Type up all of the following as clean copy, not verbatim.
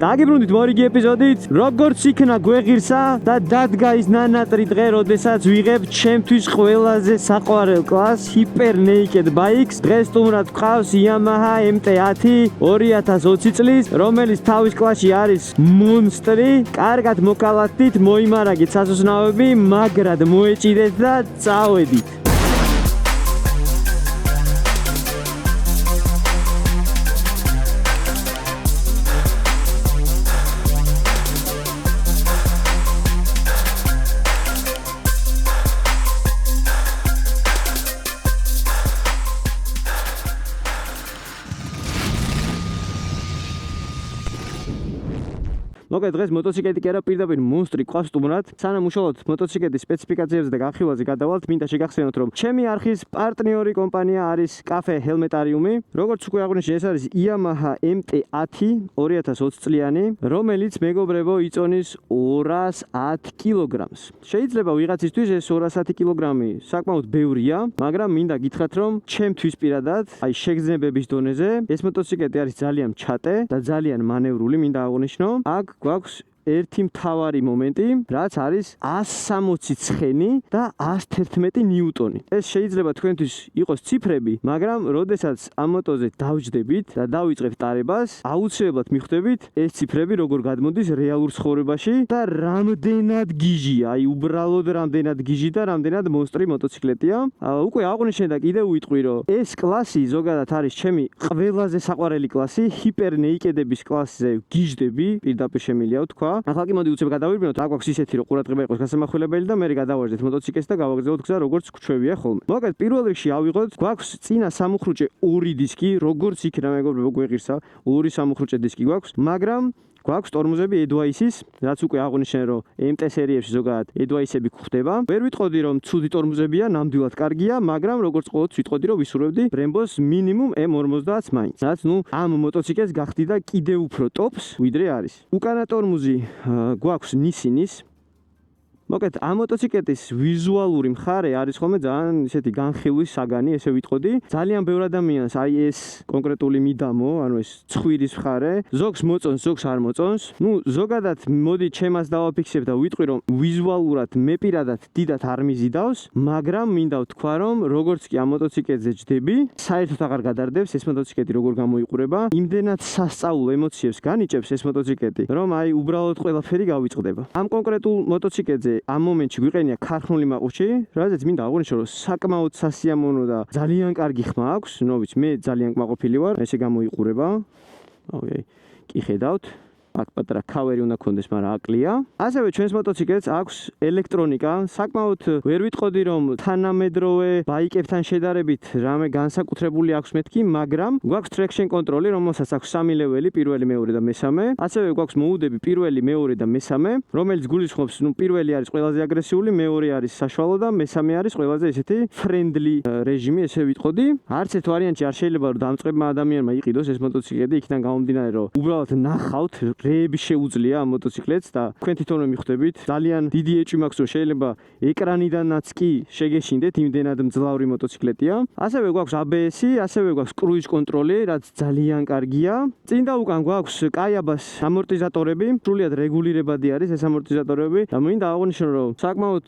დაგიბრუნდით მორიგი ეპიზოდით, როგორც იქნა გვეღირსა და დადგა ის ნანატრი დღე, როდესაც ვიღებ ჩემთვის ყველაზე საყვარელ კლასს Hyper Naked Bikes. დღეს სტუმრად გვყავს Yamaha MT-10 2020 წლის, რომელიც თავის კლასში არის მონსტრი. კარგად მოკალათდით, მოიმარაგეთ სასუსნაოები, მაგრად მოეჭიდეთ და წავედით. მოგეთ დღეს მოტოციკლეტი კი არა პირდაპირ მონსტრი გვყავს სტუმრად. სანამ უშუალოდ მოტოციკლეტის სპეციფიკაციებზე და განხილვაზე გადავალთ, მინდა შეგახსენოთ, რომ ჩემი არხის პარტნიორი კომპანია არის კაფე ჰელმეტარიუმი. როგორც უკვე აღვნიშნე, ეს არის Yamaha MT-10 2020 წლიანი, რომელიც მეგობრებო იწონის 210 კილოგრამს. შეიძლება ვიღაცისთვის ეს 210 კილოგრამი საკმაოდ ბევრია, მაგრამ მინდა გითხრათ, რომ ჩემთვის პირადად, აი შეგრძნებების დონეზე, ეს მოტოციკლეტი არის ძალიან ჩატე და ძალიან მანევრული, მინდა აღვნიშნო. აქ გვაქვს ერთი მთავარი მომენტი, რაც არის 160 ცხენი და 111 ნიუტონი. ეს შეიძლება თქვენთვის იყოს ციფრები, მაგრამ როდესაც ამ მოტოზე დავჯდებით და დავიწყებთ ტარებას, აუცილებლად მიხვდებით ეს ციფრები როგორ გადმოდის რეალურ ცხოვრებაში და რამდენად გიჟია, აი უბრალოდ რამდენად გიჟი და რამდენად მონსტრი მოტოციკლეტია. უკვე აღვნიშნე და კიდევ ვიტყვი, რომ ეს კლასი ზოგადად არის ჩემი ყველაზე საყვარელი კლასი, Hyper Naked-ების კლასზე გიჟდები, პირდაპირ შემიძლია ვთქვა. ახლა კი მოდი უცებ გადავირბინოთ, რა გვაქვს ისეთი, რომ ყურადღება იყოს გასამახვილებელი და მე გადავარჯდეთ მოტოციკლეტს და გავაგრძელოთ გზა, როგორც გვჩვევია ხოლმე. მოგეთ პირველ რიგში ავიღოთ, გვაქვს წინა სამუხრუჭე 2 დისკი, როგორც იქნა მეგობრებო გვეღირსა, 2 სამუხრუჭე დისკი გვაქვს, მაგრამ გვაქვს ტორმუზები Advice-ის, რაც უკვე აღვნიშნე, რომ MT სერიებში ზოგადად Advice-ები გვხვდება. ვერ ვიტყოდი, რომ ცუდი ტორმუზებია, ნამდვილად კარგია, მაგრამ როგორც ყოველთვის ვიტყოდი, რომ ვისურვებდი Brembo-ს მინიმუმ M50-ს მაინც. რაც ამ მოტოციკლეტს გახდიდა კიდევ უფრო ტოპს, ვიდრე არის. უკანა ტორმუზი გვაქვს Nissin-ის. მოგეთ ამ მოტოციკლეტის ვიზუალური მხარე არის ხოლმე ძალიან ისეთი განხილვის საგანი, ესე ვიტყოდი. ძალიან ბევრ ადამიანს აი ეს კონკრეტული მიდამო, ანუ ეს ცხვირის მხარე, ზოგს მოწონს, ზოგს არ მოწონს. ზოგადად მოდი ჩემას დავაფიქსებ და ვიტყვი, რომ ვიზუალურად მე პირადად დიდად არ მიზიდავს, მაგრამ მინდა ვთქვა, რომ როგორც კი ამ მოტოციკლეტზე ჯდები, საერთოდ აღარ გადარდებს ეს მოტოციკლეტი როგორ გამოიყურება. იმდენად სასწაულ ემოციებს განიჭებს ეს მოტოციკლეტი, რომ აი უბრალოდ ყველაფერი გავიწყდება. ამ კონკრეტულ მოტოციკლეტზე ამ მომენტში გვიყენია ქარხნული მაყუჩი, რადგან მინდა აღვნიშნო, რომ საკმაოდ სასიამოვნო და ძალიან კარგი ხმა აქვს, ნუ ვიცი, მე ძალიან კმაყოფილი ვარ, ესე გამოიყურება. კი ხედავთ. აქ პატარა ქავერი უნდა გქონდეს, მაგრამ აკლია. ასევე ჩვენს მოტოციკლეტს აქვს ელექტრონიკა, საკმაოდ ვერ ვიტყოდი, რომ თანამედროვე ბაიკებთან შედარებით რამე განსაკუთრებული აქვს მეთქი, მაგრამ გვაქვს traction control-ი, რომელსაც აქვს 3 ლეველი, პირველი, მეორე და მესამე. ასევე გვაქვს მოუდები პირველი, მეორე და მესამე, რომელიც გულისხმობს, პირველი არის ყველაზე აგრესიული, მეორე არის საშუალო და მესამე არის ყველაზე ესეთი friendly რეჟიმი, ესე ვიტყოდი. არც ერთ ვარიანტში არ შეიძლება რომ დამწყებმა ადამიანმა იყიდოს ეს მოტოციკლეტი, იქიდან გამომდინარე, რომ უბრალოდ ნახავთ რეები შეუძლია ამ მოტოციკლეტს და თქვენ თვითონვე მიხვდებით, ძალიან დიდი ეჭვი მაქვს, რომ შეიძლება ეკრანიდანაც კი შეგეშინდეთ, იმდენად მძლავრი მოტოციკლეტია. ასევე გვაქვს ABS-ი, ასევე გვაქვს cruise control-ი, რაც ძალიან კარგია. წინ და უკან გვაქვს კაიაბას ამორტიზატორები, სრულიად რეგულირებადი არის ეს ამორტიზატორები და მინდა აღვნიშნო, რომ საკმაოდ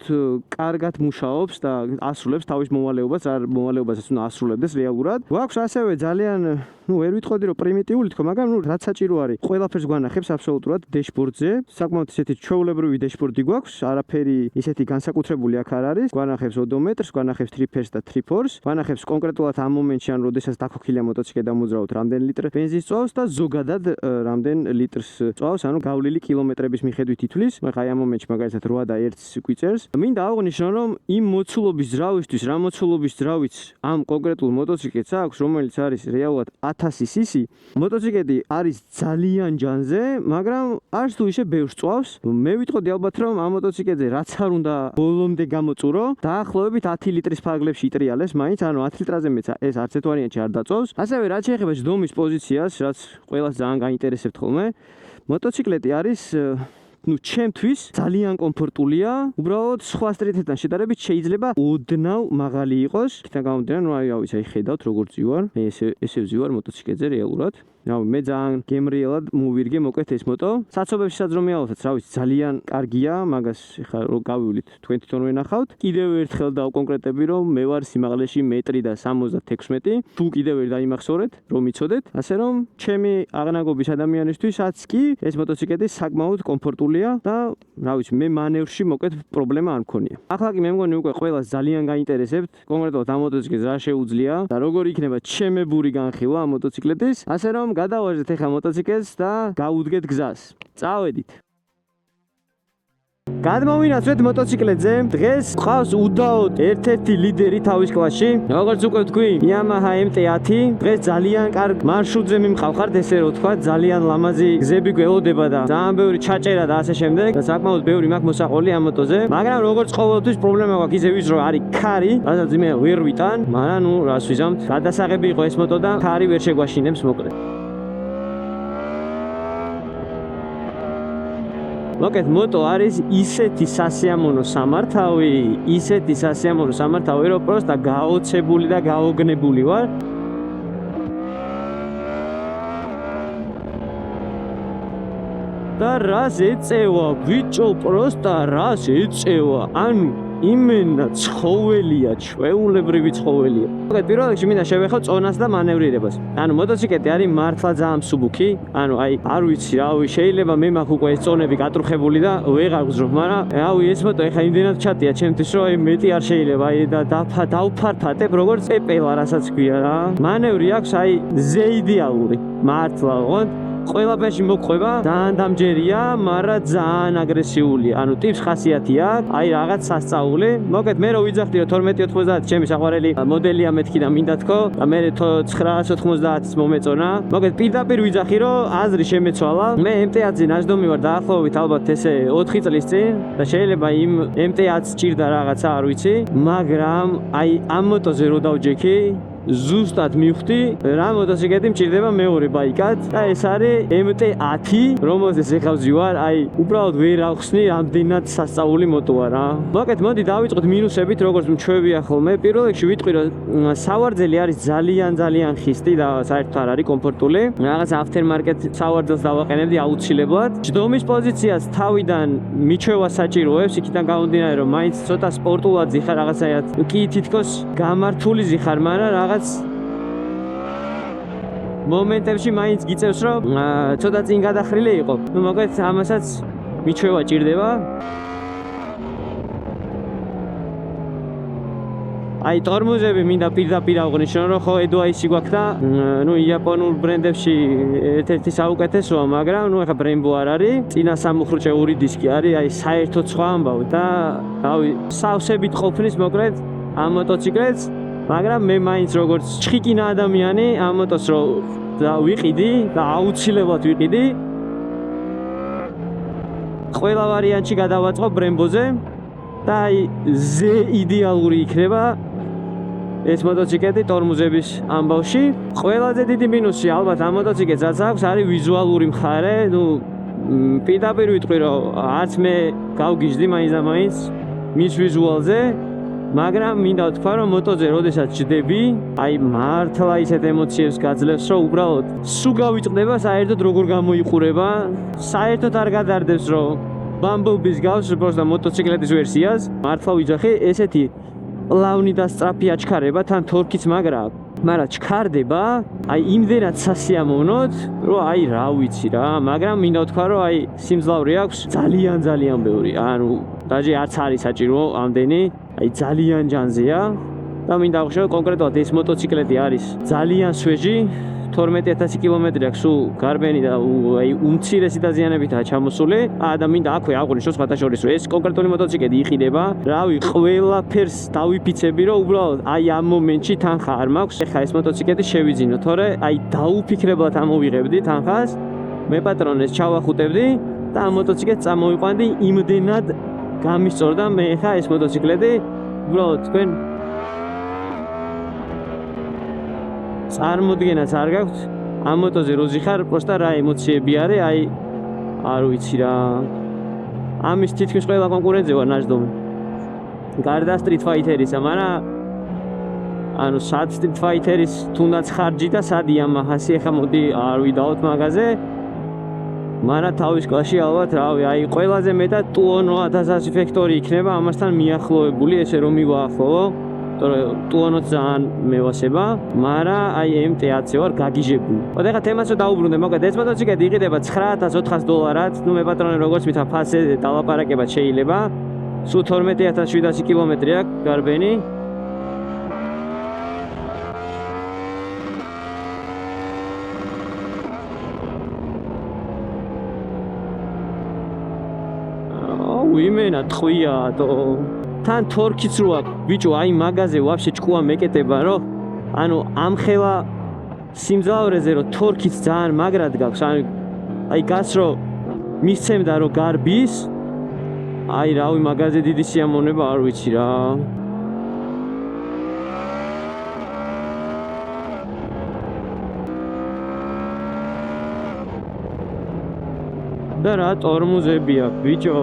კარგად მუშაობს და ასრულებს თავის მოვალეობასაც უნდა ასრულებდეს რეალურად. გვაქვს ასევე ძალიან, ვერ ვიტყოდი, რომ პრიმიტიული თქო, მაგრამ რაც საჭირო არის, ყველაფერს გვანახებს აბსოლუტურად დეშბორდზე. საკმაოდ ისეთი ჩვეულებრივი დეშბორდი გვაქვს, არაფერი ისეთი განსაკუთრებული აქ არ არის. გვანახებს ოდომეტრს, გვანახებს tripers და tripors, გვანახებს კონკრეტულად ამ მომენტში, ან როდესაც დაქოქილია მოტოციკლეტი დამოძრავოთ, რამდენ ლიტր ბენზინს წვავს და ზოგადად რამდენ litrს წვავს, ანუ გავლილი კილომეტრების მიხედვით ითვლის. მაგრამ აი ამ მომენტში მაგალითად 8 და 1-ს გვიწერს. მინდა აღვნიშნო, რომ იმ მოცულობის ძრავისთვის, რა მოცულობის ძრავიც ამ კონკრეტულ მოტოციკლეტს აქვს, რომელიც არის რეალურად 1000 cc, მოტოციკლეტი არის ძალიან ჯანზე, მაგრამ არც თუ ისე ბევრს წვავს. მე ვიტყოდი ალბათ, რომ ამ მოტოციკლეტზე რაც არ უნდა ბოლომდე გამოწურო, დაახლოებით 10 ლიტრის ფარგლებში იტრიალებს მაინც, ანუ 10 litrაზე მეც ეს არც ერთ ვარიანტში არ დაწვავს. ასევე რაც შეეხება ჯდომის პოზიციას, რაც ყველას ძალიან გაინტერესებთ ხოლმე, მოტოციკლეტი არის ჩემთვის ძალიან კომფორტულია. უბრალოდ სხვა სტრიტებთან შედარებით შეიძლება ოდნავ მაღალი იყოს. იქიდან გამომდინარე, აი ხედავთ როგორ ძივარ. ესე ვძივარ მოტოციკლეტზე რეალურად. მე ძალიან გემრიელად მოვირგე მოკლედ ეს მოტო. საცობებში საძრომიალოთაც, რა ვიცი, ძალიან კარგია, მაგას ეხლა რო გავივლით, თქვენ თვითონ ვენახავთ. კიდევ ერთხელ დავკონკრეტები, რომ მე ვარ სიმაღლეში 1.76 მ. თუ კიდევ ვერ დაიმახსოვრეთ, რომ იცოდეთ, ასე რომ ჩემი აღნაგობის ადამიანისთვისაც კი ეს მოტოციკლეტი საკმაოდ კომფორტულია და რა ვიცი, მე მანევრში მოკლედ პრობლემა არ მქონია. ახლა კი მე მგონი უკვე ყველას ძალიან გაინტერესებთ, კონკრეტულად ამ მოტოციკლეტს რა შეუძლია და როგორ იქნება ჩემებური განხილვა ამ მოტოციკლეტის, ასე რომ გადავაჟდეთ ეხლა მოტოციკლეტს და გავუდგეთ გზას. წავედით. გადმოვინაცვლეთ მოტოციკლეტზე. დღეს ყავს უდაოდ ერთ-ერთი ლიდერი თავის კლასში. როგორც უკვე ვთქვი, Yamaha MT-10. დღეს ძალიან კარგ მარშრუტზე მიმყავხართ, ესე რომ ვთქვა, ძალიან ლამაზი გზები გველოდება და ძალიან ბევრი ჩაჭერა და ასე შემდეგ. და საკმაოდ ბევრი მაქვს მოსაყოლი ამ მოტოზე. მაგრამ როგორც ყოველთვის პრობლემა გვაქვს ისე ვის რომ არის ქარი, რასაც მე ვერ ვიტან, მაგრამ ნუ რას ვიზამთ, გადასაღები იყო ეს მოტო და ქარი ვერ შეგვაშინებს მოკლედ. მოკლედ მოტო არის ისეთი სასიამოვნო სამართავი, რომ პროსტა გაოცებული და გაოგნებული ვარ. და რას ეწევა ბიჭო, პროსტა რას ეწევა? ანუ იმენა ცხოველია, ჩვეულებრივი ცხოველია. მოკლედ პირველ რიგში მინდა შევეხო წონას და მანევრირებას. ანუ მოტოციკლეტი არის მართლა ძალიან მსუბუქი. ანუ არ ვიცი, რავი, შეიძლება მე მაქვს უკვე ეს წონები გატრუხებული და ვეღარ ვგზნობ, მაგრამ რავი, ეს მოტო ეხა იმდენად ჩატია ჩემთვის, რომ მეტი არ შეიძლება და დავფარფატებ როგორც პეპელა, რასაც ქვია რა. მანევრი აქვს ზე იდეალური. მართლა ოღონდ ყველაფერში მოყვება, ძალიან დამჯერია, მაგრამ ძალიან აგრესიულია. ანუ ტიპს ხასიათი აქვს, რაღაც სასწაული. მოკლედ მე რო ვიძახდი რომ 1290 ჩემი საყვარელი მოდელია მეთქი და მინდა თქო და მე 990-ს მომეწონა. მოკლედ პირდაპირ ვიძახი რომ აზრი შემეცვალა. მე MT-10-ზე ნაჯდომი ვარ დაახლოებით ალბათ ესე 4 წლის წინ და შეიძლება იმ MT-10-ს ჭირდა რაღაცა, არ ვიცი, მაგრამ ამ მოტოზე რო დავჯექი ზუსტად მივხვდი რა მოტოციკლეტი მჭირდება მეორე ბაიკად და ეს არის MT-10, რომელზეც ეხლა ვზივარ, უბრალოდ ვერ ავხსნი, რამდენად სასწაული მოტოა რა. მოკლედ მოდი დავიწყოთ მინუსებით, როგორც მჩვევია ხოლმე. პირველ რიგში ვიტყვი, რომ სავარძელი არის ძალიან ხისტი და საერთოდ არ არის კომფორტული. რაღაც aftermarket სავარძელს დავაყენებდი აუცილებლად. ჯდომის პოზიციას თავიდან მიჩვევა საჭიროებს, იქიდან გამომდინარე, რომ მაინც ცოტა სპორტულად ზიხარ, რაღაცაად კი თითქოს გამართული ზიხარ, მაგრამ რაღაც მომენტებში მაინც გიწევს რომ ცოტა წინ გადახრილი იყო. ნუ მოკლედ ამასაც მიჩვევა ჭირდება. ტორმუზები მინდა პირდაპირ აღვნიშნო, რომ ხო EDUICE გვაქვს და ნუ იაპონურ ბრენდებში ერთ-ერთი საუკეთესოა, მაგრამ ნუ ეხა Brembo არ არის. წინა სამუხრუჭეური დისკი არის, საერთოდ სხვა ამბავი და რავი, სავსებით ყოფნის მოკლედ ამ მოტოციკლეტს. მაგრამ მე მაინც როგორც ჩხიკინა ადამიანი ამ მოტოს რო ვიყიდი და აუცილებლად ვიყიდი. ყველა ვარიანტში გადავაწყო Brembo-ზე და ზე იდეალური იქნება ეს მოტოციკლეტი ტორმუზების ამბავში. ყველაზე დიდი მინუსი ალბათ ამ მოტოციკლეტს რაც აქვს არის ვიზუალური მხარე. ნუ პირდაპირ ვიტყვი რომ არც მე გავგიჟდი მაინც და მაინც მის ვიზუალზე. მაგრამ მინდა ვთქვა, რომ მოტოზე როდესაც ჯდები, მართლა ისეთ ემოციებს გაძლევს, რომ უბრალოდ სულ გავიწყდება საერთოდ როგორ გამოიყურება, საერთოდ არ გადარდებს, რომ Bumblebee-ს გავს პროსტა მოტოციკლეტის ვერსიას. მართლა ვიძახი, ესეთი პლავნი და სწრაფი აჩქარება, თან თორქიც მაგრა აქვს. მაგრამ ჩქარდება, იმდენად სასიამოვნოდ, რომ რა ვიცი რა, მაგრამ მინდა ვთქვა, რომ სიმძლავრე აქვს ძალიან ბევრი. ანუ დაჟე არც არის საჭირო ამდენი, ძალიან ჯანზეა და მინდა აღნიშნო კონკრეტულად ეს მოტოციკლეტი არის ძალიან სვეჟი, 12000 კილომეტრი აქვს სულ გარბენი და უმცირესი დაზიანებითაა ჩამოსული. და მინდა აქვე აღვნიშნო სხვათა შორის, რომ ეს კონკრეტული მოტოციკლეტი იყიდება. რავი, ყველაფერს დავიფიცები, რომ უბრალოდ ამ მომენტში თანხა არ მაქვს. ეხლა ეს მოტოციკლეტი შევიძინო, თორე დაუფიქრებლად ამოვიღებდი თანხას, მეპატრონეს ჩავახუტებდი და ამ მოტოციკლეტს წამოვიყვანდი. იმდენად გამისწორდა მე ეხლა ეს მოტოციკლეტი, უბრალოდ თქვენ წარმოდგენაც არ გაქვთ ამ მოტოზე რო ზიხარ, პროსტა რა ემოციები არის, არ ვიცი რა. ამის თითქმის ყველა კონკურენტზე ვარ ნაჯდომი. გარდა Street Fighter-ისა, მაგრამ ანუ სად Street Fighter-ის თუნდაც ხარჯი და სად Yamaha-ს ეხა მოდი არ ვიდაოთ მაგაზე. მაგრამ თავის კლასში ალბათ რავი, აი ყველაზე მეტად Tuono 1000 Factory იქნება ამასთან მიახლოებული, ესე რომ მივაახლოვო. იმიტომ Tuono-ც ძალიან მევასება, მაგრამ აი MT-10 ვარ გაგიჟებული. ოდე ხა თემას რო დაუბრუნდე, მოკლედ ეს მოტოციკლი იყიდება $9400. ნუ მე პატრონე როგორც ვითა ფასზე დალაპარაკებად შეიძლება. სულ 12700 კილომეტრი აქვს გარბენი. იმენა ტყვია თო თან თორქიც რო აქვს ბიჭო აი მაგაზე ვაფშე ჭკუა მეკეტება რომ ანუ ამხელა სიმძლავრეზე რომ თორქიც ძალიან მაგრად გაქვს აი გას რომ მისცემდა რომ გარბის აი რავი მაგაზე დიდი სიამოვნება არ ვიცი რა და რა ტორმუზებია ბიჭო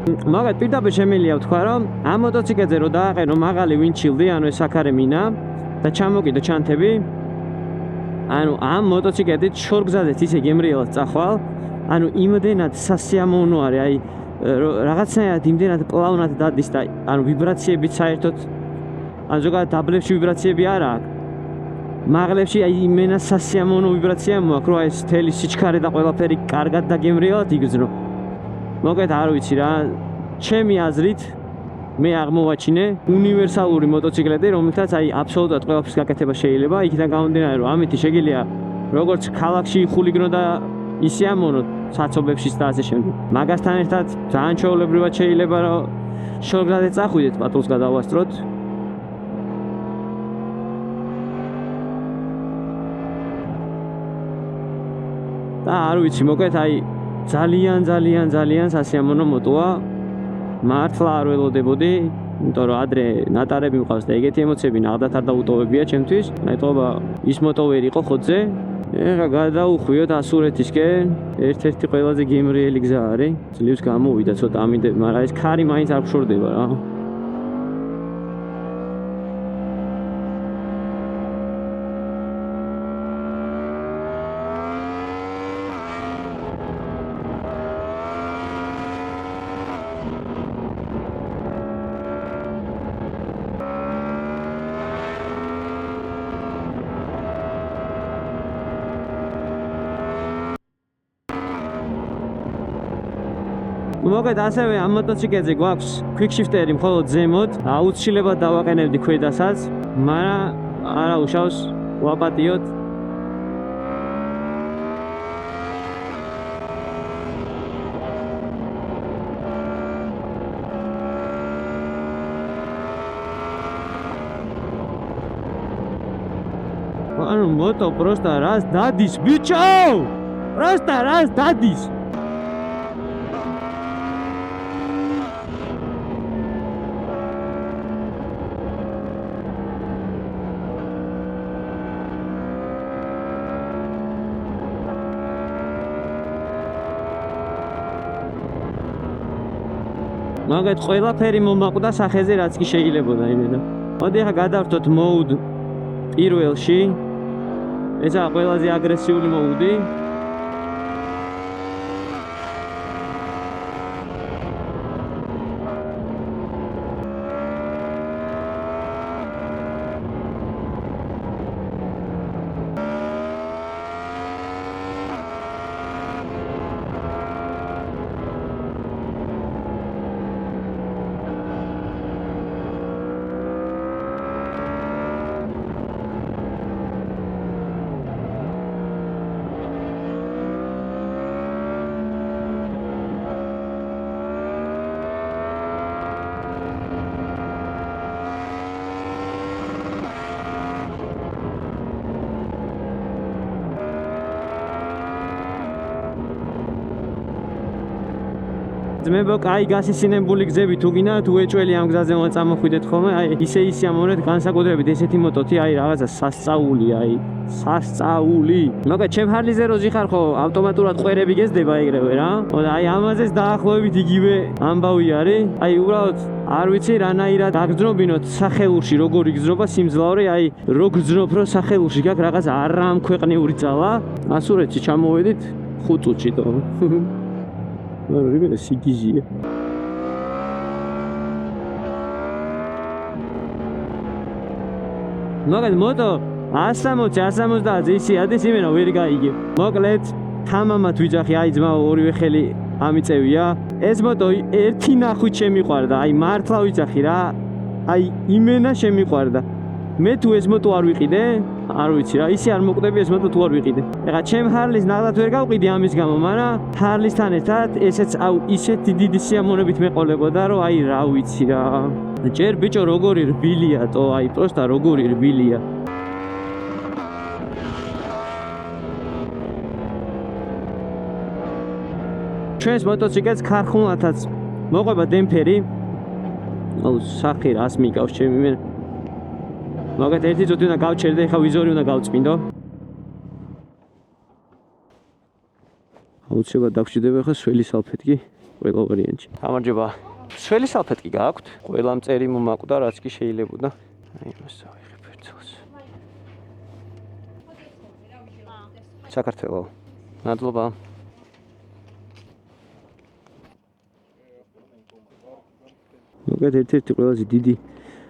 მაგათ პირდაპირ შემიძლია ვთქვა რომ ამ მოტოციკლზე რო დააყენო მაღალი ვინჩილდი, ანუ ეს აქარე მინა და ჩამოკიდო ჩანთები. ანუ ამ მოტოციკლით შორგზადეთ ისე გემრიელად წახვალ, ანუ იმდენად სასიამოვნო არის, აი რაღაცნაირად იმდენად პლავნად დადის და ანუ ვიბრაციებიც საერთოდ ან ზოგადად დაბლებში ვიბრაციები არ აქვს. მაღლებში აი იმენა სასიამოვნო ვიბრაცია მოაქვს, რომ აი ეს თელი სიჩქარე და ყველაფერი კარგად და გემრიელად იგრძნო. მოკლედ არ ვიცი რა, ჩემი აზრით მე აღმოვაჩინე უნივერსალური მოტოციკლები, რომელთაც აი აბსოლუტურად ყველაფრის გაკეთება შეიძლება, იქიდან გამომდინარე, რომ ამით შეგიძლია როგორც ქალაქში ხულიგნო და ისიამოვნო საცობებშიც და ასე შემდეგ. მაგასთან ერთად ძალიან ჩვეულებრივად შეიძლება რომ შორგზადეთ წახვიდეთ პატულს გადავასწროთ. და არ ვიცი, მოკლედ აი ძალიან სასიამოვნო მოტოა. მართლა არ ველოდებოდი, იმიტომ რომ ადრე ნატარები მყავს და ეგეთი ემოციები ნახდათ არ დაუტოვებია ჩემთვის. მეთქობა ის მოტო ვერ იყო ხოძე. ეხლა გადავუხვიოთ ასურეთისკენ. ერთ-ერთი ყველაზე გემრიელი გზა არის. ძლივს გამოვიდა ცოტა ამინდები, მაგრამ ეს ქარი მაინც არ გშორდება რა. მოკლედ ასევე ამ მოტოციკლზე გვაქვს quick shifter-ი მხოლოდ ზემოთ, აუცილებლად დავაყენებდი ქვედასაც, მაგრამ არა უშავს, ვაპატიოთ. ანუ მოტო პროსტა რას დადის, ბიჭო! პროსტა რას დადის? მაგათ ყველაფერი მომაკვდა სახეზე რაც კი შეიძლებოდა იმენა. მოდი ახლა გადავთოთ mode პირველში. ესაა ყველაზე აგრესიული mode. ძმებო, კაი გასისინებული გზები თუ გინდა, თუ ეჭველი ამ გზაზე უნდა წამოხვიდეთ ხოლმე, აი ისე ამონეთ განსაკუთრებით ესეთი მოტოთი, აი რაღაცა სასწაული, აი სასწაული. მოგეთ ჩემ ჰარლიზე რო ზიხარ ხო, ავტომატურად ყვერები გეზდება ეგრევე რა. და აი ამაზეც დაახლოებით იგივე ამბავი არის. აი უბრალოდ არ ვიცი რანაირად აგრძნობინოთ სახელურში როგორი გრძნობა სიმძლავრე, აი რო გრძნობ რო სახელურში გაქვს რაღაც არამქვეყნიური ძალა. ასურეთში ჩამოვედით 5 წუთში თო. რიბედა სიგიზია. მოგეთ მოტო 160-170 ისი ადის იმენა ვერ გაიგებ. მოკლედ თამამად ვიძახი, აი ძმაო ორივე ხელი ამიწევია. ეს მოტო ერთი ნახვით შემიყვარდა, აი მართლა ვიძახი რა. აი იმენა შემიყვარდა. მე თუ ეს მოტო არ ვიყიდე, არ ვიცი რა, ისე არ მოკვდები ეს მოტო თუ არ ვიყიდე. ეხლა ჩემ ჰარლის ნაღდად ვერ გავყიდი ამის გამო, მაგრამ ჰარლისთან ერთად ესეც აუ ისეთი დიდი სიამოვნებით მეყოლებოდა, რომ აი რა ვიცი რა. ჯერ ბიჭო როგორი რბილია თო, აი პროსტა როგორი რბილია. ჩვენს მოტოციკლს ქარხუნათაც მოყვება დემპერი. აუ სახი რას მიგავს ჩემი მე. მოგეთ ერთი წუთი უნდა გავჩერდე, ხა ვიზორი უნდა გავწმინდო. აუცილებლად დაგვჭირდება ხა სველი სალფეტკი ყველა ვარიანტში. გამარჯობა. სველი სალფეტკი გაქვთ? ყველა მწერი მომაკვდა, რაც კი შეიძლებოდა. აი მას ავიღებ ერთს. საქართველო. მადლობა. მოგეთ ერთ-ერთი ყველაზე დიდი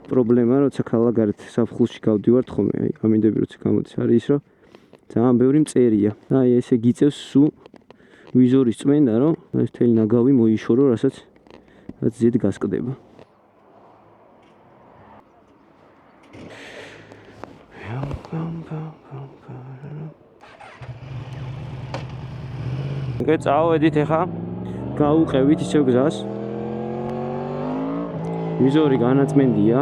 პრობლემა, როცა ქალაქგარეთ საფხულში გავდივართ ხოლმე, აი ამინდები როცა გამოდის არის ის, რომ ძალიან ბევრი მწერია. აი ესე გიწევს სულ ვიზორის წმენდა, რომ ეს თელი ნაგავი მოიშორო, რასაც ზედ გასკდება. წავედით ახლა, გავუყევით ისევ გზას. ვიზორი განაწმენდია,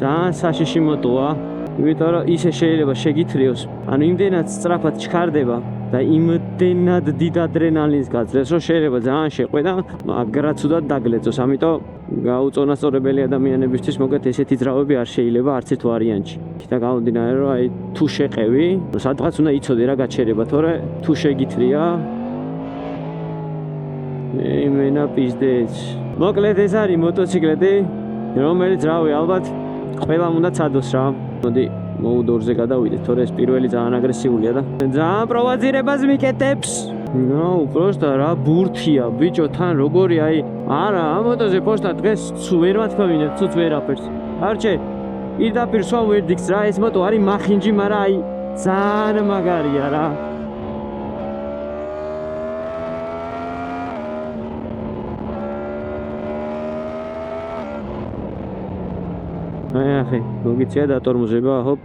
ძალიან საშიში მოტოა, იმიტომ რომ ისე შეიძლება შეგითრიოს, ანუ იმდენად სწრაფად ჩქარდება და იმდენად დიდ ადრენალინს გაძლევს, რომ შეიძლება ძალიან შეყვედა, მაგრამ ცუდად დაგლეწოს, ამიტომ გაუწონასწორებელი ადამიანებისთვის მოგეთ ესეთი ძრავები არ შეიძლება არც ერთ ვარიანტში. და გამომდინარე, რომ აი თუ შეყევი, სადღაც უნდა იცოდე რა გაჩერება, თორე თუ შეგითრია იმენა პიზდეც. მოკლედ ეს არის მოტოციკლეტი, რომელიც რავი ალბათ ყველამ უნდა ცადოს რა. მოდი მოუდორზე გადავიდეთ, თორე ეს პირველი ძალიან აგრესიულია და ძალიან პროვოცირებას მიკეთებს. ნუ პროსტა რა ბურთია ბიჭო თან როგორი აი არა ამ მოტოზე პოსტა დღეს ვერ მათქვევინებ ცუც ვერაფერს. არჩე პირდაპირ სვა ვერდიქტს რა, ეს მოტო არის მახინჯი, მაგრამ აი ძალიან მაგარია რა. აი ახე, მოგიწია დატორმოზება, ჰოპ,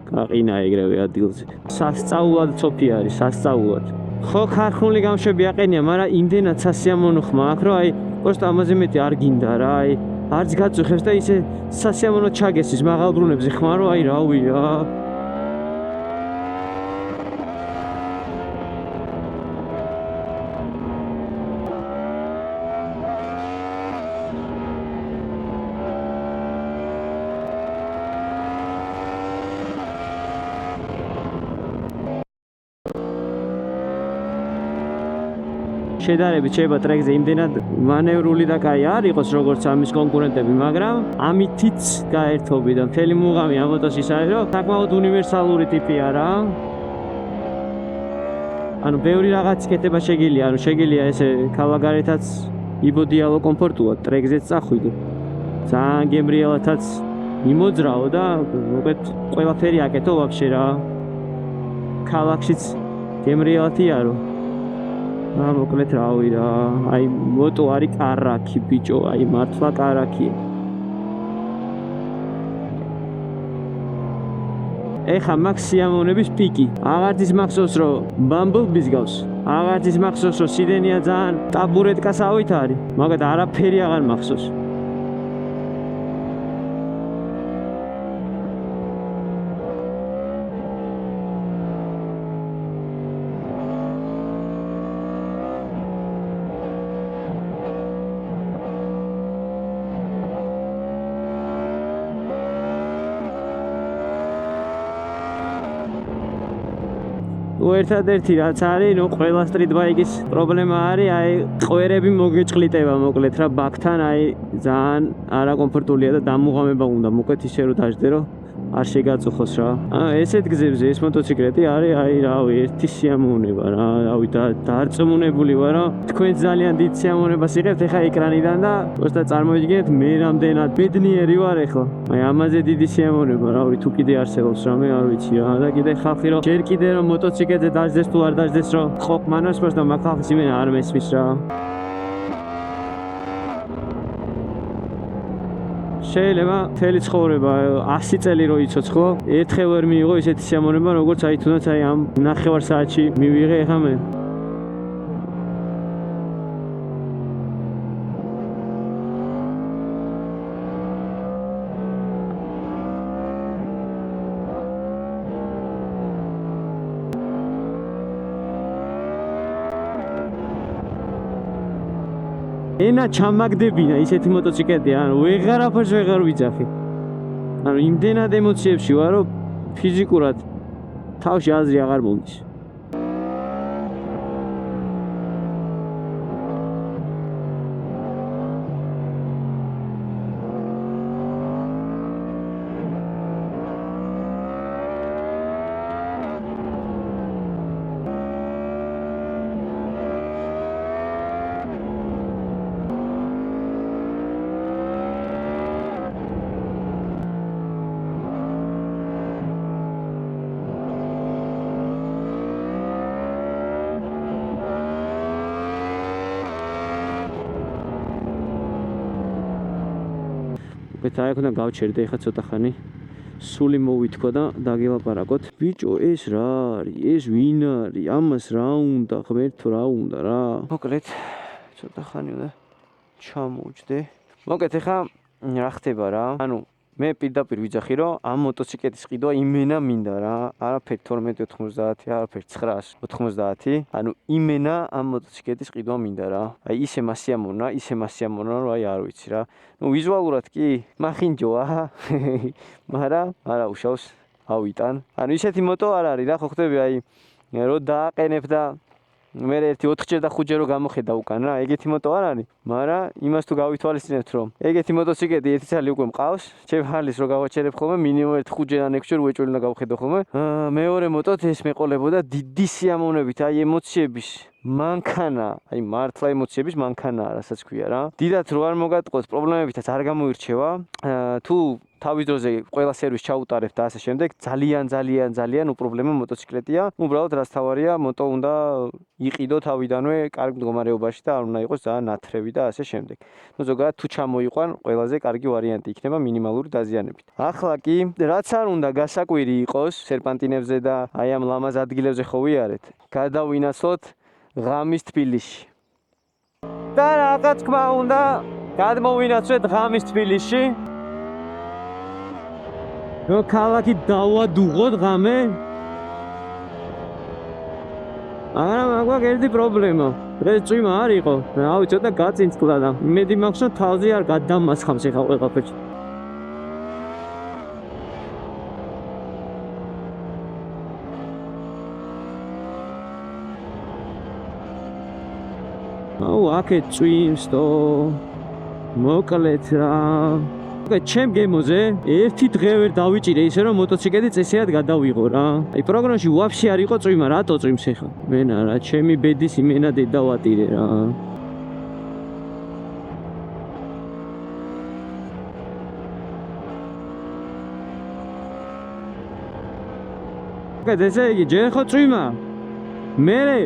გაყინა ეგრევე ადგილზე. სასწაულად ცოფი არის, სასწაულად. ხო, ქარხნული გამშვები აყენია, მაგრამ იმდენად სასიამოვნო ხმა აქვს, რომ აი, პროსტა ამაზე მეტი არ გინდა რა, აი, არც გაწუხებს და ისე სასიამოვნო ჩაგესის მაღალ ბრუნებზე ხმა, რომ აი, რავი რა. შედარებით შეიძლება ტრეკზე იმდენად მანევრული და კაი არ იყოს როგორც ამის კონკურენტები, მაგრამ ამითიც გაერთობი და მთელი მუღამი ამ მოტოს ის არის, რომ საკმაოდ უნივერსალური ტიპია რა. ანუ ბევრი რაღაც კეთება შეგიძლია, ანუ შეგიძლია ესე ქალაქგარეთაც იბოდიალო კომფორტულად, ტრეკზეც წახვიდე. ძალიან გემრიელათაც იმოძრაო და მოგეთ ყველაფერი აკეთო ვაფშე რა. ქალაქშიც გემრიელათიარო. მოკლედ რავი რა, აი მოტო არის კარაქი ბიჭო, აი მართლა კარაქია. ეხა მაქვს სიამოვნების პიკი. აღარც ის მახსოვს რომ ბამბლბის გავს, აღარც ის მახსოვს რომ სიდენია ძალიან ტაბურეტკასავით არის, მაგრამ არაფერი აღარ მახსოვს. ერთადერთი რაც არის, ყველა სტრიტ ბაიკის პრობლემა არის, აი ყვერები მოგეჭყლიტება მოკლედ რა ბაქთან, აი ძალიან არაკომფორტულია და დამუღამება უნდა მოკლედ ისე რომ დაждდე რომ არ შეგაწუხოს რა. ესეთ გზებზე ეს მოტოციკლეტი არის, აი რავი, ერთი სიამოვნება რა, რავი დარწმუნებული ვარ რომ თქვენ ძალიან დიდ სიამოვნებას იღებთ ეხა ეკრანიდან და უბრალოდ წარმოიდგინეთ მე რამდენად ბედნიერი ვარ ეხლა. აი ამაზე დიდი სიამოვნება, რავი, თუ კიდე არსებობს რამე არ ვიცი რა და კიდე ხალხი რომ ჯერ კიდე რომ მოტოციკლეტზე დაждდეს თუ არ დაждდეს რომ ხოხ მანას და მაგ ხალხის იმენა არ მესმის რა. შეიძლება მთელი ცხოვრება 100 წელი რო იცოცხლო, ერთხელ ვერ მიიღო ისეთი სიამოვნება, როგორც აი თუნდაც აი ამ ნახევარ საათში მივიღე ეხა მე. ენა ჩამაგდებინა ისეთი მოტოციკლეტია, ანუ ვეღარაფერს ვეღარ ვიძახი. ანუ იმდენად ემოციებში ვარ, რომ ფიზიკურად თავში აზრი აღარ მომდის. აი ხოდა გავჩერდე ეხა ცოტა ხანი სული მოვითქვა და დაგელაპარაკოთ. ბიჭო, ეს რა არის? ეს ვინ არის? ამას რა უნდა? ღმერთო რა უნდა რა? მოკლედ ცოტა ხანი უნდა ჩამოვჯდე. მოკლედ ეხა რა ხდება რა? ანუ მე პირდაპირ ვიძახი რომ ამ მოტოციკლეტის ყიდვა იმენა მინდა რა. არაფერ 1290, არაფერ 990. ანუ იმენა ამ მოტოციკლეტის ყიდვა მინდა რა. აი ისე მასიამონა, რომ აი არ ვიცი რა. ნუ ვიზუალურად კი მახინჯოა. მაგრამ არა უშავს ავიტან. ანუ ისეთი მოტო არ არის რა, ხო ხდები აი რო დააყენებ და მე ერთი 4ჯერ და 5ჯერ რო გამოხედა უკან რა, ეგეთი მოტო არ არის. მაგრამ იმას თუ გავითვალისწინებთ რომ ეგეთი მოტოციკლეტი ერთი წელი უკვე მყავს, ჩემ ხალის რო გავაჩერებ ხოლმე მინიმუმ 1-5ჯერ ან 6ჯერ უეჭველი უნდა გავხედო ხოლმე. მეორე მოტოთ ეს მეყოლებოდა დიდი სიამოვნებით, აი ემოციების მანქანა, აი მართლა ემოციების მანქანაა, რასაც ქვია რა. დიდად რო არ მოგატყოს, პრობლემებითაც არ გამოირჩევა. თუ თავის დროზე ყველა სერვისს ჩაუტარებ და ასე შემდეგ, ძალიან უპრობლემო მოტოციკლეტია. უბრალოდ რაც თავარია, მოტო უნდა იყიდო თავიდანვე კარგ მდგომარეობაში და არ უნდა იყოს ძალიან ნათრევი და ასე შემდეგ. ნუ ზოგადად თუ ჩამოიყვან, ყველაზე კარგი ვარიანტი იქნება მინიმალური დაზიანებით. ახლა კი, რაც არ უნდა გასაკვირი იყოს სერპანტინებზე და აი ამ ლამაზ ადგილებზე ხო ვიარეთ, გადავინაცვლოთ ღამის თბილისში. და რაღაც თქმა უნდა, გადმოვინაცვლეთ ღამის თბილისში. რომ ქალაქი დავადუღოთ ღამე. მაგრამ მაქვს ერთი პრობლემა. დღეს წვიმა არ იყო. რავი, ცოტა გაწინწყდა და იმედი მაქვს რომ თავზე არ გადამასხამს ეხა ყველაფერს. აუ, აქეთ წვიმს თო. მოკლედ რა. ჩემ გემოზე ერთი დღე ვერ დავიჭირე ისე რომ მოტოციკლეტი წესიად გადავიღო რა. აი პროგრამაში ვაფშე არ იყო წვიმა, რატო წვიმს ეხა? მენა რა, ჩემი ბედის იმენა დედავატირე რა. ესე იგი, ჯერ ხო წვიმა? მერე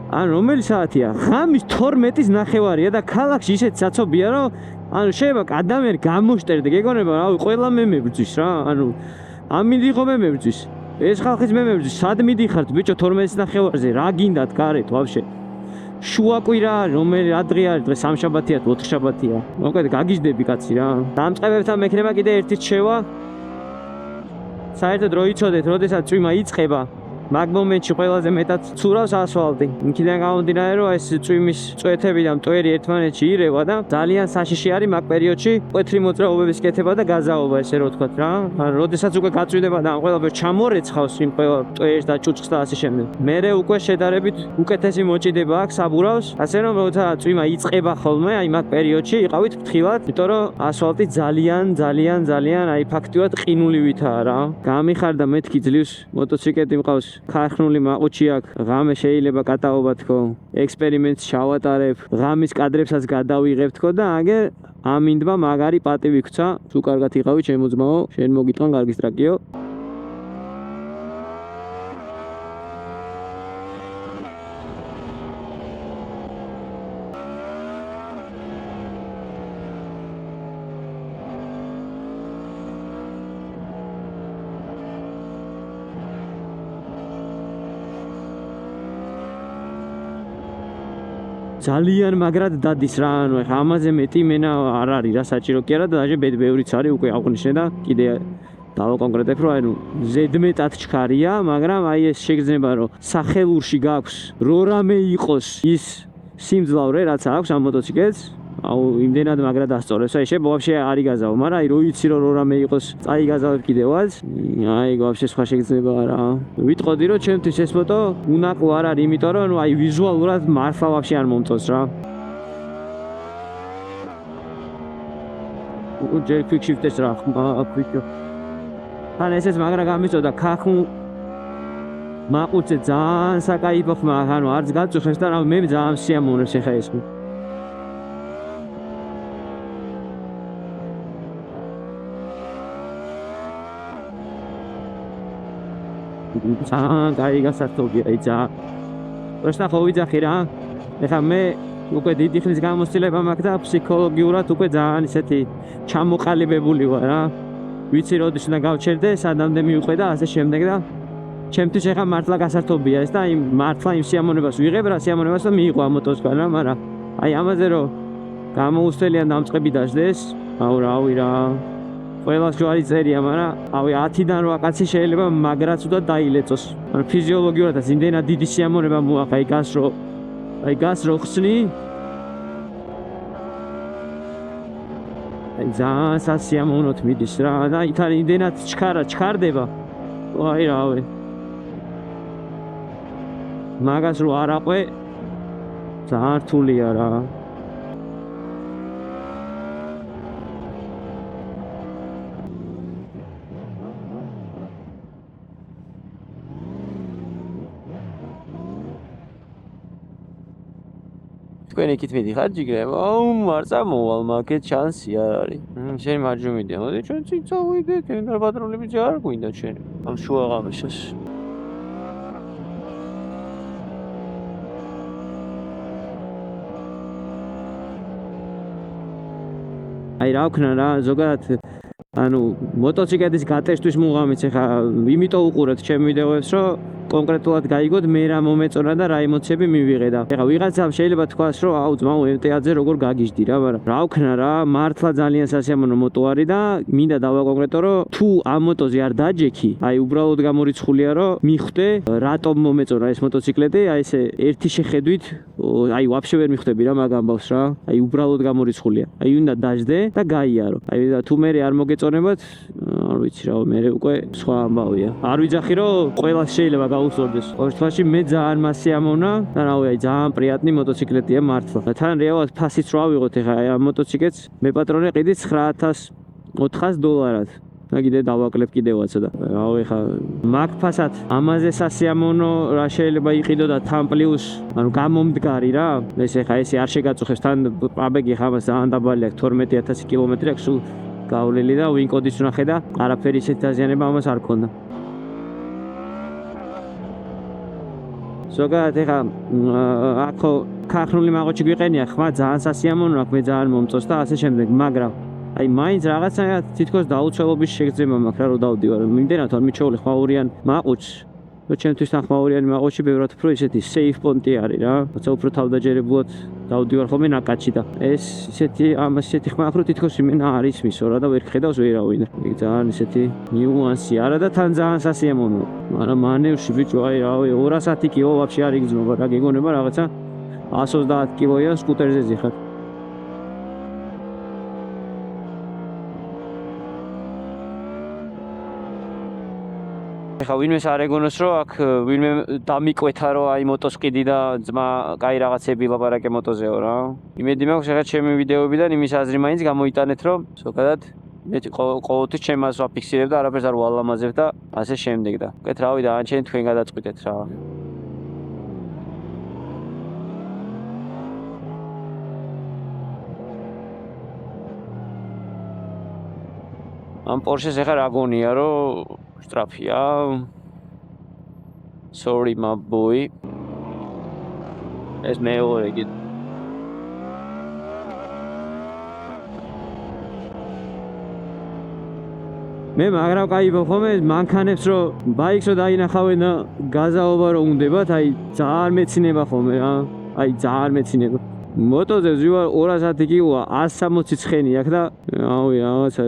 ან რომელი საათია? ღამის 12-ის ნახევარია და ქალაქში ისეთ საცობია რომ ანუ შეიძლება ადამიანი გამოშტერდე, გეგონება რავი, ყველა მე მებრძვის რა. ანუ ამინდიხო მე მებრძვის. ეს ხალხის მე მებრძვის. სად მიდიხართ ბიჭო 12-ის ნახევარზე? რა გინდათ გარეთ ვაფშე? შუაკვირა არის, რომელი ადრე არის, დღეს სამშაბათია თუ ოთხშაბათია. მოკლედ გაგიჟდები კაცი რა. დამწყებებთან მექნება კიდე ერთი რჩევა. საერთოდ რო იცოდეთ, როდესაც წვიმა იწყება, მაგ მომენტში ყველაზე მეტად ცურავს ასფალტი. იქიდან გამომდინარე, რომ ეს წვიმის წვეთები და მტვერი ერთმანეთში ირევა და ძალიან საშიში არის მაგ პერიოდში მკვეთრი მოძრაობების კეთება და გაზაობა, ესე რომ ვთქვათ რა. ან როდესაც უკვე გაწვიდება და ამ ყველაფერს ჩამორეცხავს იმ ყველა მტვერს და ჭუჭხს და ასე შემდეგ. მერე უკვე შედარებით უკეთესი მოჭიდება აქვს საბურავს, ასე რომ როცა წვიმა იწყება ხოლმე, აი მაგ პერიოდში იყავით ფრთხილად, იმიტომ რომ ასფალტი ძალიან აი ფაქტიურად ყინულივითაა რა. გამიხარდა მეთქი ძლივს მოტოციკლეტი მყავს. ქარხნული მაყუჩი აქვს, ღამე შეიძლება კატაობა თქო, ექსპერიმენტს ჩავატარებ, ღამის კადრებსაც გადავიღებ თქო და აგერ ამინდმა მაგარი პატივი გცა, თუ კარგად იყავი ჩემო ძმაო, შენ მოგიტყან კარგი სტრაკიო. ძალიან მაგრად დადის რა, ანუ ეხა ამაზე მეტი მენა არ არის რა საჭირო კი არა და დაჟე ბევრიც არის უკვე აღვნიშნე და კიდე დავაკონკრეტებ რომ ანუ ზედმეტად ჩქარია, მაგრამ აი ეს შეგრძნება რომ სახელურში გაქვს რო რამე იყოს ის სიმძლავრე რაც აქვს ამ მოტოციკლეტს, აუ იმდენად მაგრად ასწორებს, აი შეიძლება ვაფშე არ იგაზავო, მაგრამ აი რო იცი რომ რო რამე იყოს, წაიგაზავებ კიდევაც, აი ვაფშე სხვა შეგრძნება არა. ვიტყოდი რომ ჩემთვის ეს მოტო უნაკლო არ არის, იმიტომ რომ ნუ აი ვიზუალურად მართლა ვაფშე არ მომწონს რა. ჯერ quick shift-ს რა quick. ან ესეც მაგრა გამიწოდა ქახუნ მაყუჩე ძალიან საკაიფო ხმა, ანუ არც გაწუხებს და მე ძალიან სიამოვნებს ეხა ეს. კაი გასართობია იცა. პროსტა ხო ვიძახი რა. ეხა მე უკვე დიდი ხნის გამოცდილება მაქვს და ფსიქოლოგიურად უკვე ძალიან ისეთი ჩამოყალიბებული ვარ რა. ვიცი როდის უნდა გავჩერდე, სადამდე მივყვე და ასე შემდეგ და ჩემთვის ეხა მართლა გასართობია ეს და აი მართლა იმ სიამოვნებას ვიღებ რა, სიამოვნებას და მიიღო ამ მოტოსგან რა, მაგრამ აი ამაზე რომ გამოუსწელიან დამწყები დაждდეს, აუ რავი რა. ყველას ჯვარი წერია, მაგრამ ავი 10-დან 8 კაცი შეიძლება მაგრაც უნდა დაილეწოს. ანუ ფიზიოლოგიურადაც იმდენად დიდი სიამოვნება მოახა აი გას რო ხსნი. აი ძალიან სასიამოვნოთ მიდის რა და ითარ იმდენად ჩქარდება. აი რავი. მაგას რო არ აყვე ძალიან რთულია რა. თქვენ იქით მიდიხარ ჯიგრებო? აუ მარცა მოვალ, მაგეთ შანსი არ არის. შენ მარჯვე მიდია, მოდი ჩვენ წინ წავიდეთ, კენდარ პატრონები ჯერ გვინდა ჩვენ. ამ შუა ღამეშას. აი რა ვქნა რა, ზოგადად ანუ მოტოციკლის გატესტვის მუღამიც ეხა იმიტომ უყურეთ ჩემ ვიდეოებს, რომ კონკრეტულად გაიგოთ მე რა მომეწონა და რა ემოციები მივიღე და ეხა ვიღაცამ შეიძლება თქვას რომ აუ ძმაო MT-ზე როგორ გაგიჟდი რა, მაგრამ რა ვქნა რა, მართლა ძალიან სასიამოვნო მოტო არის და მინდა დავაკონკრეტო რომ თუ ამ მოტოზე არ დაჯექი, აი უბრალოდ გამორიცხულია რომ მიხვდე რატომ მომეწონა ეს მოტოციკლეტი, აი ესე ერთი შეხედვით აი ვაფშე ვერ მიხვდები რა მაგ ამბავს რა, აი უბრალოდ გამორიცხულია, აი უნდა დაждდე და გაიარო, აი და თუ მე არ მოგეწონებათ, არ ვიცი რა, მე უკვე სხვა ამბავია, არ ვიძახი რომ ყველას შეიძლება გაუსწორდეს. ორ თვაში მე ძალიან მასიამოვნა და რავი, აი ძალიან პრიატნი მოტოციკლეტია მართლა. თან რეალურად ფასიც რო ავიღოთ ეხა აი ამ მოტოციკლეტს, მე პატრონე ყიდი $9,400. და კიდე დავაკლებ კიდევაცა და რავი ხა მაგ ფასად ამაზე სასიამოვნო რა შეიძლება იყიდო და თან პლუს ანუ გამომდგარი რა ეს ეხა ესე არ შეგაწუხებს თან აბეგი ხამას ძალიან დაბალი აქვს 12,000 კილომეტრი აქვს სულ გავლილი და ვინკოდის ვნახე და არაფერი ისეთი დაზიანება ამას არ ქონდა. ზოგადად ეხა აქო ქარხნული მაყუჩი გვიყენია ხმა ძალიან სასიამოვნო აქვს მე ძალიან მომწონს და ასე შემდეგ, მაგრამ აი მაინც რაღაცნაირად თითქოს დაუცველობის შეგრძნება მაქვს რა რომ დავდივარ. იმდენად არ მიჩვეული ხმაურიან მაყუჩს ჩემთვის ნახმაურიანი მაყოში ბევრად უფრო ისეთი safe პონტი არის რა. როცა უფრო თავდაჯერებულად დავდივარ ხოლმე ნაკადში და ეს ისეთი ხმა აქვს რომ თითქოს იმენა არ ისმისო რა და ვერ ხედავს ვერავინ. იქ ძალიან ისეთი ნიუანსი არა და თან ძალიან სასიამოვნოა. მაგრამ მანევში ბიჭო აი რავი 210 კილო ვაფშე არ იგრძნობა რა გეგონება რაღაცა 130 კილოიან სკუტერზე ზიხარ. ხა ვინმეს არ ეგონოს რომ აქ ვინმე დამიკვეთა რომ აი მოტოსყიდი და ძმა კაი რაღაცები ლაპარაკე მოტოზეო რა. იმედი მაქვს ხა ჩემი ვიდეოებიდან იმის აზრი მაინც გამოიტანეთ რომ ზოგადად მე ყოველთვის ჩემს ვაფიქსირებ და არაფერს არ ვალამაზებ და ასე შემდეგ და უკეთ რავი და ანჩენი თქვენ გადაწყვიტეთ რა. ამ Porsche-ს ახლა რა გონია რომ შტრაფია. Sorry my boy. ეს მეორე კიდე. მე მაგრამ кайფობ ხოლმე მანქანებს რომ ბაიქს რომ დაინახავენ და გაზაობა რომ უნდებათ, აი ძალიან მეცინება ხოლმე რა. აი ძალიან მეცინება. მოტოზე ვზივარ 210 კილოა 160 ცხენი აქვს და რავი რაღაცა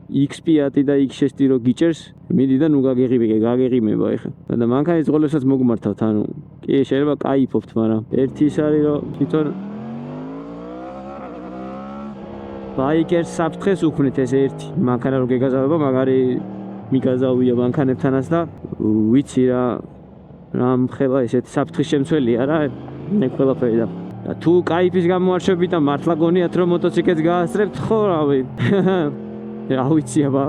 X5 და X6 რო გიჭერს, მიდი და ნუ გაგეღიმება ეხლა. და მანქანის ძღოლებსაც მოგმართავთ, ანუ კი შეიძლება кайფობთ, მაგრამ ერთი ის არის რომ თვითონ ბაიკერს საფრთხეს უქმნით ეს ერთი. მანქანა რო გეგაზავება, მაგარი მიგაზავია მანქანებთანაც და ვიცი რა მხელა ესეთი საფრთხის შემცველია რა, მე ყველაფერი და თუ кайფის გამო არ შევით და მართლა გონიათ რომ მოტოციკლს გაასწრებთ, ხო რავი. რა ვიცი აბა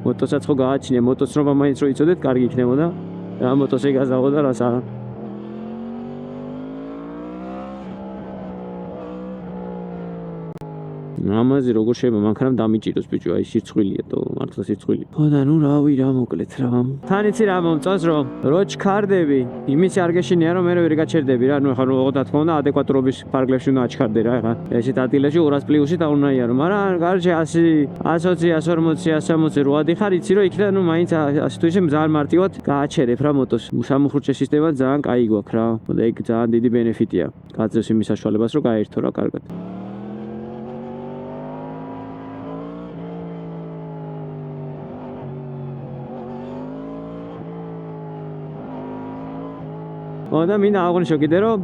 მოტოსაც ხო გააჩნია მოტოცნობა მაინც რო იცოდეთ კარგი იქნებოდა რა მოტოს ეგაზავო და რას არა ამაზე როგორ შეიძლება მანქანამ დამიჭიროს ბიჭო აი სირცხვილია თო მართლა სირცხვილია ხო და ნუ რავი რა მოკლედ რა თან იცი რა მომწონს რომ რო ჩქარდები იმის არ გეშინია რომ მე ვერ გაჩერდები რა ნუ ახლა რა თქმა უნდა ადეკვატურობის ფარგლებში უნდა აჩქარდე რა ახლა ესეთ ადგილებში 200 პლუსი დაუნაიარო მაგრამ გარჩე 100 120 140 160 რო ადიხარ იცი რომ იქიდან ნუ მაინც ასე თუ ისე ძალიან მარტივად გააჩერებ რა მოტოს სამუხრუჭე სისტემა ძალიან კაი გვაქვს რა და ეგ ძალიან დიდი ბენეფიტია გაძლევს იმის საშუალებას რომ გაერთო რა კარგად და მინდა აღვნიშნო კიდე რომ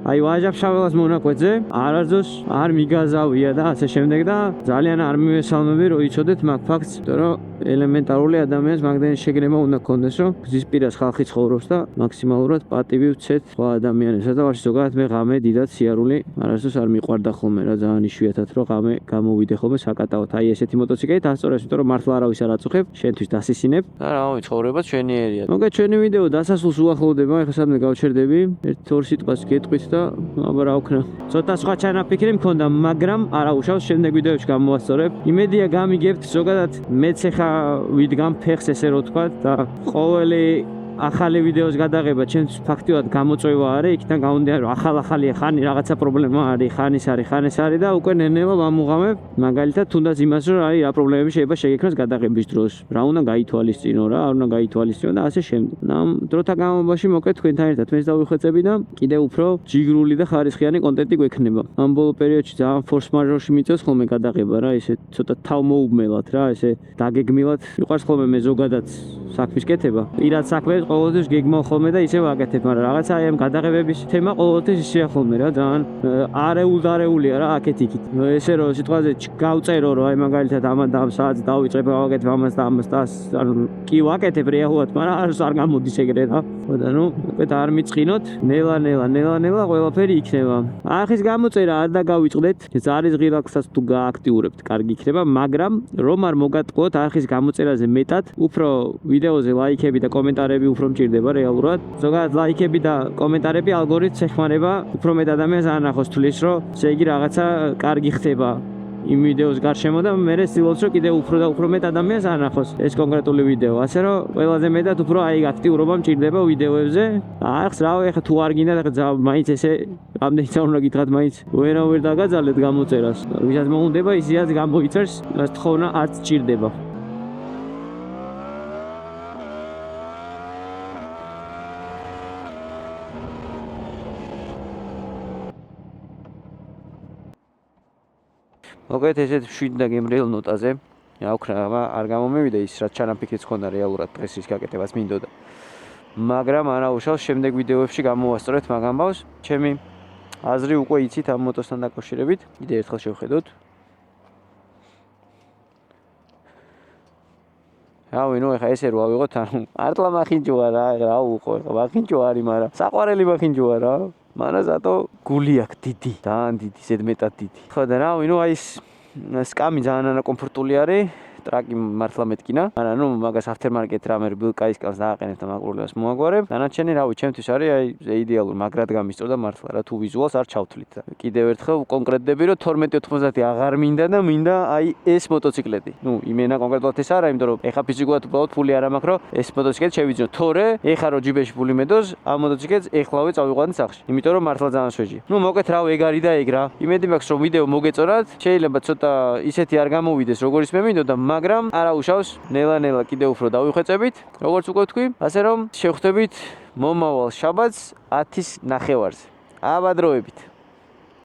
აი ვაჟაფშაველას მონაკვეთზე არაზოს არ მიგაზავია და ასე შემდეგ და ძალიან არ მივესალმები რომ იცოდეთ მაგ ფაქტს, იმიტომ რომ ელემენტარული ადამიანს მაგდენი შეგნება უნდა გქონდეს რომ გზის პირას ხალხი ცხოვრობს და მაქსიმალურად პატივი ვცეთ სხვა ადამიანებსაც და ვაში ზოგადად მე ღამე დიდად სიარული არასდროს არ მიყვარდა ხოლმე რა ძალიან იშვიათად რომ ღამე გამოვიდე ხოლმე საკატაოდ აი ესეთი მოტოციკლით დასწორებს, იმიტომ რომ მართლა არავის არ აწუხებ შენთვის დასისინებ და რა ვიცხოვრება ჩვენიერია. მოგეთ ჩვენი ვიდეო დასასრულს უახლოვდება, ეხლა სამდე გავჩერდები, 1-2 სიტყვას გეტყვით და აბა რა ვქნა. ცოტა სხვა ჩანაფიქრი მქონდა, მაგრამ არა უშავს შემდეგ ვიდეოებში გამოვასწორებ. იმედია გამიგებთ, ზოგადად მეც ეხა ვიდგამ ფეხს ესე რო თქვა და ყოველი ახალი ვიდეოს გადაღება ჩემთვის ფაქტიურად გამოწვევა არის, იქიდან გამომდინარე რომ ახალ-ახალია ხანი რაღაცა პრობლემა არის, ხანის არის და უკვე ნელ-ნელა ვამუღამებ, მაგალითად თუნდაც იმას რომ აი რა პრობლემები შეიძლება შეგექმნას გადაღების დროს, რა უნდა გაითვალისწინო რა, არ უნდა გაითვალისწინო და ასე შემდეგ. ამ დროთა განმავლობაში მოკლედ თქვენთან ერთად მეც დავიხვეწები და კიდევ უფრო ჯიგრული და ხარისხიანი კონტენტი გვექნება. ამ ბოლო პერიოდში ძალიან ფორს მაჟორში მიწევს ხოლმე გადაღება რა, ესე ცოტა თავმოუგმელად რა, ესე დაგეგმილად. მიყვარს ხოლმე მე ზოგადად საქმის კეთება. პირად საქმე ყოველთვის გეგმავ ხოლმე და ისევ ვაკეთებ, მაგრამ რაღაცა აი ამ გადაღებების თემა ყოველთვის ისეა ხოლმე რა, ძალიან არეულია რა აქეთ-იქით. ესე რომ სიტყვაზე გავწერო რომ აი მაგალითად ამან და ამ საათს დავიწყებ გავაკეთებ ამას და ამას და ანუ კი ვაკეთებ რეალურად, მაგრამ არ გამოდის ეგრე რა. და ნუ უკეთ არ მიწყინოთ, ნელა ყველაფერი იქნება. არხის გამოწერა არ დაგავიწყდეთ, ზარის ღილაკსაც თუ გააქტიურებთ, კარგი იქნება, მაგრამ რომ არ მოგატყუოთ არხის გამოწერაზე მეტად, უფრო ვიდეოზე ლაიქები და კომენტარები უფრო მჭირდება რეალურად. ზოგადად ლაიქები და კომენტარები ალგორითმს ეხმარება უფრო მეტ ადამიანს ანახოს თulis რომ ესე იგი რაღაცა კარგი ხდება იმ ვიდეოს გარშემო და მე ვცდილობ რომ კიდევ უფრო და უფრო მეტ ადამიანს ანახოს ეს კონკრეტული ვიდეო. ასე რომ ყველაზე მეტად უფრო აი აქტიურობა მჭირდება ვიდეოებზე. არხს რავი ახლა თუ არ გინდა და მაინც ესე რამდენი ცა უნდა გითხრათ მაინც ვერ დაგაძალეთ გამოწერას. ვისაც მოუნდება ისიაც გამოიწერს, მას თხოვნა არც სჭირდება. მოგეთ ესეთ 7 და გემრიელ ნოტაზე აუქრა არ გამომივიდა ის რაც ჩანაფიქრიც ხონდა რეალურად დღეს ის გაკეთებას მინდოდა მაგრამ არაუშავს შემდეგ ვიდეოებში გამოვასწორეთ მაგ ამბავს ჩემი აზრი უკვე იცით ამ მოტოსთან დაკავშირებით კიდე ერთხელ შევხედოთ რავი ნუ ეხა ესე რო ავიღოთ ანუ მართლა მახინჯოა რა უყო ეხა მახინჯო არის მაგრამ საყვარელი მახინჯოა რა მარა ზატო გული აქვს დიდი ძალიან დიდი ზედმეტად დიდი ხო და რავი ნუ აი ეს სკამი ძალიან არაკომფორტული არის ტრაკი მართლა მეტკინა მაგრამ ნუ მაგას aftermarket რამე ბილკაის კავს დააყენებ და მაგურლებას მოაგვარებ დანარჩენი რავი ჩემთვის არის აი იდეალური მაგრად გამისწორდა მართლა რა თუ ვიზუალს არ ჩავთვლით და კიდევ ერთხელ კონკრეტდები რომ 1290 აღარ მინდა და მინდა აი ეს მოტოციკლეტი ნუ იმენა კონკრეტულად ეს არა იმიტომ რომ ეხა ფიზიკურად უბრალოდ ფული არ მაქვს რომ ეს მოტოციკლეტი შევიძინო თორე ეხა რომ ჯიბეში ფული მედოს ამ მოტოციკლეტს ეხლავე წავიყვანეთ სახლში იმიტომ რომ მართლა ძალიან sveჯია ნუ მოკეთ რავი ეგ არის და ეგ რა იმედი მაქვს რომ ვიდეო მოგეწორათ შეიძლება ცოტა ისეთი არ გამოვიდეს როგორიც მე მინდოდა მაგრამ არაუშავს ნელა-ნელა კიდევ უფრო დავიხვეწებით როგორც უკვე თქვი ასე რომ შევხვდებით მომავალ შაბათს 10:30-ზე აბა დროებით